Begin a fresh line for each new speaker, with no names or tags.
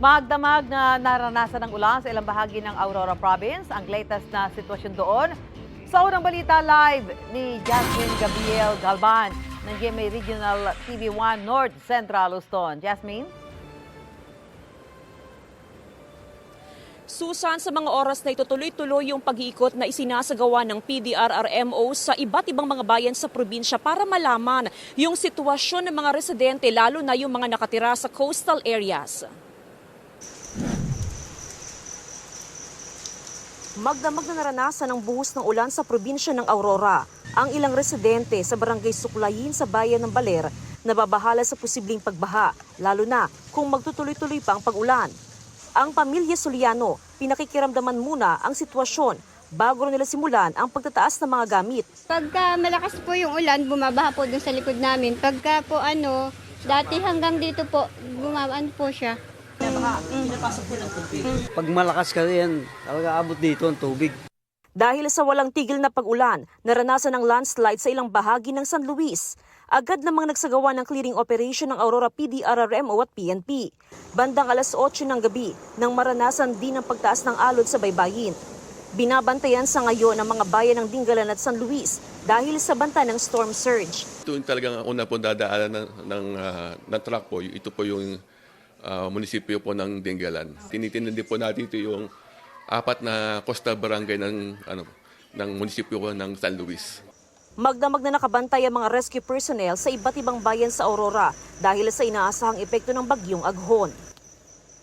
Magdamag na naranasan ng ulan sa ilang bahagi ng Aurora Province. Ang latest na sitwasyon doon. Sa unang balita live ni Jasmine Gabriel Galban ng GMA Regional TV1 North Central Luzon. Jasmine?
Susan, sa mga oras na ito tuloy-tuloy yung pag-iikot na isinasagawa ng PDRRMO sa iba't ibang mga bayan sa probinsya para malaman yung sitwasyon ng mga residente, lalo na yung mga nakatira sa coastal areas. Magdamag na naranasan ang buhos ng ulan sa probinsya ng Aurora. Ang ilang residente sa barangay Suklayin sa bayan ng Baler nababahala sa posibleng pagbaha, lalo na kung magtutuloy-tuloy pa ang pag-ulan. Ang pamilya Soliano, pinakikiramdaman muna ang sitwasyon bago nila simulan ang pagtataas ng mga gamit.
Pagka malakas po yung ulan, bumabaha po dun sa likod namin. Pagka po dati hanggang dito po, bumaban po siya.
Pag malakas kasi yan, talaga abot dito ang tubig.
Dahil sa walang tigil na pag-ulan, naranasan ang landslide sa ilang bahagi ng San Luis. Agad namang nagsagawa ng clearing operation ng Aurora PDRRMO at PNP. Bandang alas 8 ng gabi nang maranasan din ang pagtaas ng alon sa baybayin. Binabantayan sa ngayon ang mga bayan ng Dingalan at San Luis dahil sa banta ng storm surge.
Ito yung talagang una po dadaanan ng truck po. Ito po yung munisipyo po ng Dingalan. Tinitindi po natin ito yung 4 na coastal barangay ng munisipyo po ng San Luis.
Magdamag na nakabantay ang mga rescue personnel sa iba't ibang bayan sa Aurora dahil sa inaasahang epekto ng bagyong Aghon.